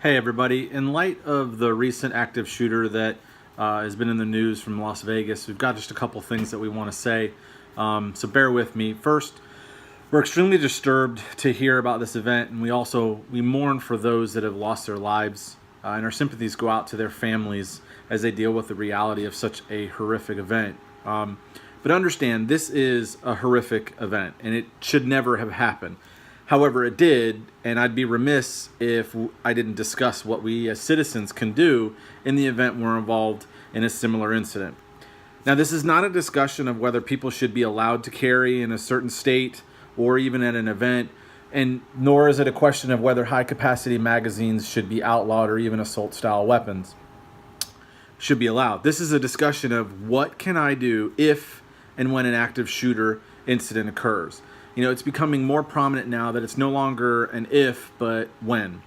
Hey everybody, in light of the recent active shooter that has been in the news from Las Vegas, we've got just a couple things that we want to say, so bear with me. First, we're extremely disturbed to hear about this event, and we mourn for those that have lost their lives, and our sympathies go out to their families as they deal with the reality of such a horrific event. But understand, this is a horrific event, and it should never have happened. However, it did, and I'd be remiss if I didn't discuss what we as citizens can do in the event we're involved in a similar incident. Now, this is not a discussion of whether people should be allowed to carry in a certain state or even at an event, and nor is it a question of whether high-capacity magazines should be outlawed or even assault-style weapons should be allowed. This is a discussion of what can I do if and when an active shooter incident occurs. You know, it's becoming more prominent now that it's no longer an if, but when.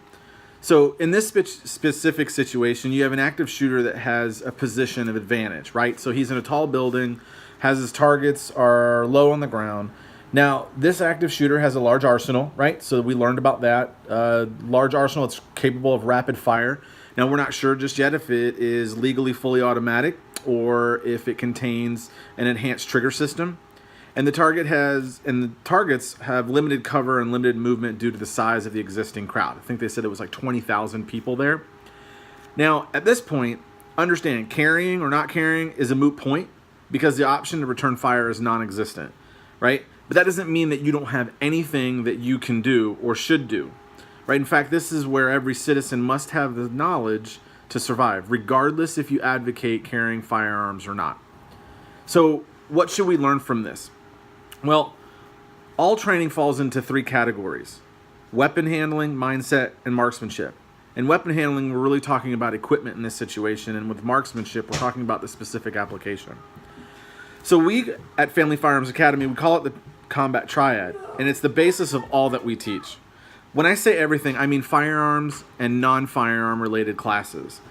So in this specific situation, you have an active shooter that has a position of advantage, right? So he's in a tall building, has his targets are low on the ground. Now, this active shooter has a large arsenal, right? So we learned about that. Large arsenal, it's capable of rapid fire. Now, we're not sure just yet if it is legally fully automatic or if it contains an enhanced trigger system. And the targets have limited cover and limited movement due to the size of the existing crowd. I think they said it was like 20,000 people there. Now, at this point, understand carrying or not carrying is a moot point because the option to return fire is non-existent, right? But that doesn't mean that you don't have anything that you can do or should do, right? In fact, this is where every citizen must have the knowledge to survive, regardless if you advocate carrying firearms or not. So what should we learn from this? Well, all training falls into three categories: weapon handling, mindset, and marksmanship. In weapon handling, we're really talking about equipment in this situation, and with marksmanship, we're talking about the specific application. So we, at Family Firearms Academy, we call it the combat triad, and it's the basis of all that we teach. When I say everything, I mean firearms and non-firearm related classes.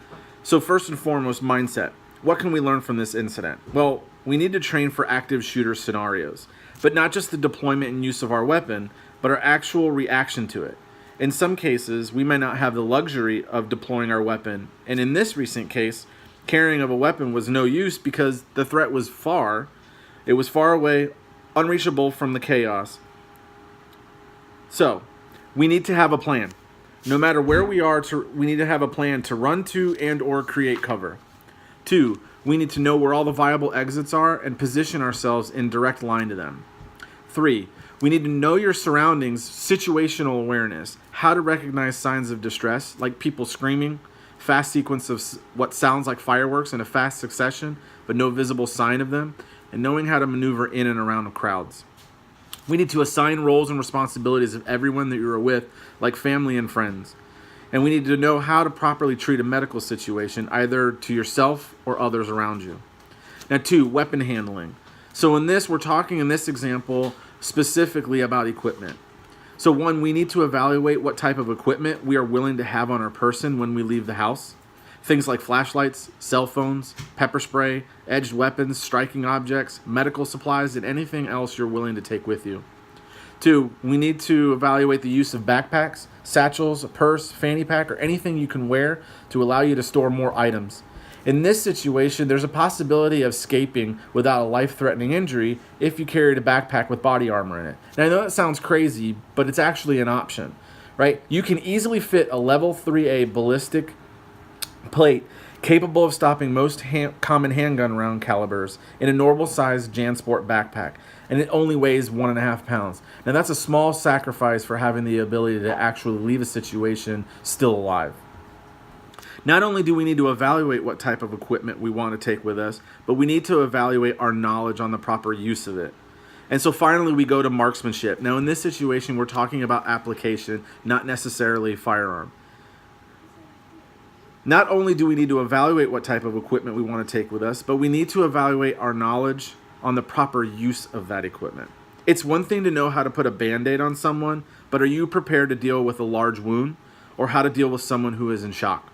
So first and foremost, mindset. What can we learn from this incident? Well, we need to train for active shooter scenarios, but not just the deployment and use of our weapon, but our actual reaction to it. In some cases, we may not have the luxury of deploying our weapon, and in this recent case, carrying of a weapon was no use because the threat was far away, unreachable from the chaos. So, we need to have a plan. No matter where we are, we need to have a plan to run to and or create cover. 2, we need to know where all the viable exits are and position ourselves in direct line to them. 3, we need to know your surroundings, situational awareness, how to recognize signs of distress, like people screaming, fast sequence of what sounds like fireworks in a fast succession, but no visible sign of them, and knowing how to maneuver in and around crowds. We need to assign roles and responsibilities of everyone that you are with, like family and friends. And we need to know how to properly treat a medical situation, either to yourself or others around you. Now, 2, weapon handling. So we're talking in this example specifically about equipment. So 1, we need to evaluate what type of equipment we are willing to have on our person when we leave the house. Things like flashlights, cell phones, pepper spray, edged weapons, striking objects, medical supplies, and anything else you're willing to take with you. 2, we need to evaluate the use of backpacks, satchels, a purse, fanny pack, or anything you can wear to allow you to store more items. In this situation, there's a possibility of escaping without a life-threatening injury if you carried a backpack with body armor in it. Now, I know that sounds crazy, but it's actually an option, right? You can easily fit a level 3A ballistic plate capable of stopping most common handgun round calibers in a normal-sized JanSport backpack, and it only weighs 1.5 pounds. Now, that's a small sacrifice for having the ability to actually leave a situation still alive. Not only do we need to evaluate what type of equipment we want to take with us, but we need to evaluate our knowledge on the proper use of it. And so finally, we go to marksmanship. Now, in this situation, we're talking about application, not necessarily firearm. Not only do we need to evaluate what type of equipment we want to take with us, but we need to evaluate our knowledge on the proper use of that equipment. It's one thing to know how to put a Band-Aid on someone, but are you prepared to deal with a large wound or how to deal with someone who is in shock?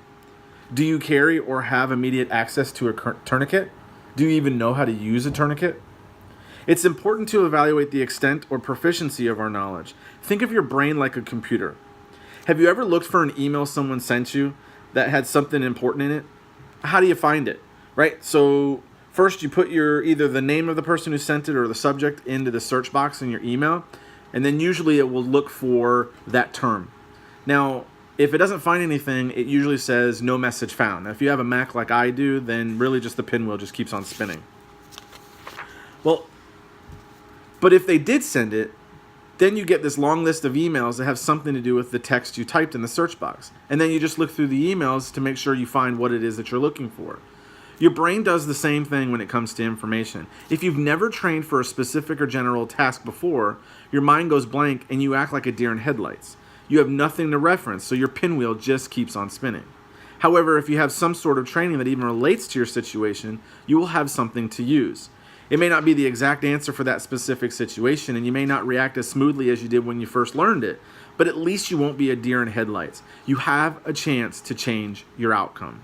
Do you carry or have immediate access to a tourniquet? Do you even know how to use a tourniquet? It's important to evaluate the extent or proficiency of our knowledge. Think of your brain like a computer. Have you ever looked for an email someone sent you that had something important in it? How do you find it, right? So first you put either the name of the person who sent it or the subject into the search box in your email, and then usually it will look for that term. Now, if it doesn't find anything, it usually says no message found. Now, if you have a Mac like I do, then really just the pinwheel just keeps on spinning. Well, but if they did send it, then you get this long list of emails that have something to do with the text you typed in the search box. And then you just look through the emails to make sure you find what it is that you're looking for. Your brain does the same thing when it comes to information. If you've never trained for a specific or general task before, your mind goes blank and you act like a deer in headlights. You have nothing to reference, so your pinwheel just keeps on spinning. However, if you have some sort of training that even relates to your situation, you will have something to use. It may not be the exact answer for that specific situation, and you may not react as smoothly as you did when you first learned it, but at least you won't be a deer in headlights. You have a chance to change your outcome.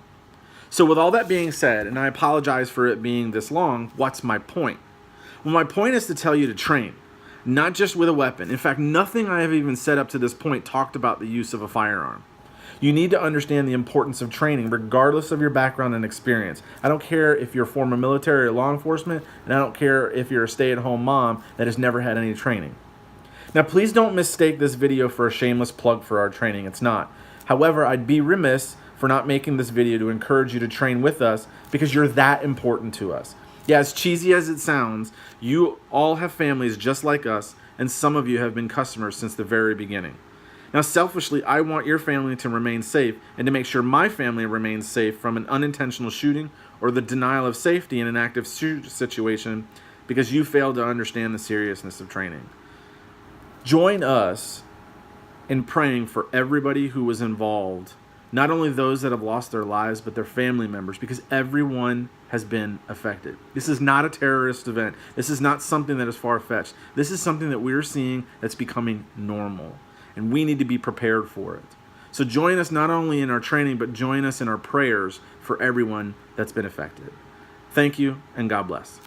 So with all that being said, and I apologize for it being this long, what's my point? Well, my point is to tell you to train, not just with a weapon. In fact, nothing I have even said up to this point talked about the use of a firearm. You need to understand the importance of training regardless of your background and experience. I don't care if you're former military or law enforcement, and I don't care if you're a stay-at-home mom that has never had any training. Now, please don't mistake this video for a shameless plug for our training. It's not. However, I'd be remiss for not making this video to encourage you to train with us because you're that important to us. Yeah, as cheesy as it sounds, you all have families just like us, and some of you have been customers since the very beginning. Now, selfishly, I want your family to remain safe and to make sure my family remains safe from an unintentional shooting or the denial of safety in an active situation because you failed to understand the seriousness of training. Join us in praying for everybody who was involved, not only those that have lost their lives, but their family members, because everyone has been affected. This is not a terrorist event. This is not something that is far-fetched. This is something that we're seeing that's becoming normal. And we need to be prepared for it. So join us not only in our training, but join us in our prayers for everyone that's been affected. Thank you, and God bless.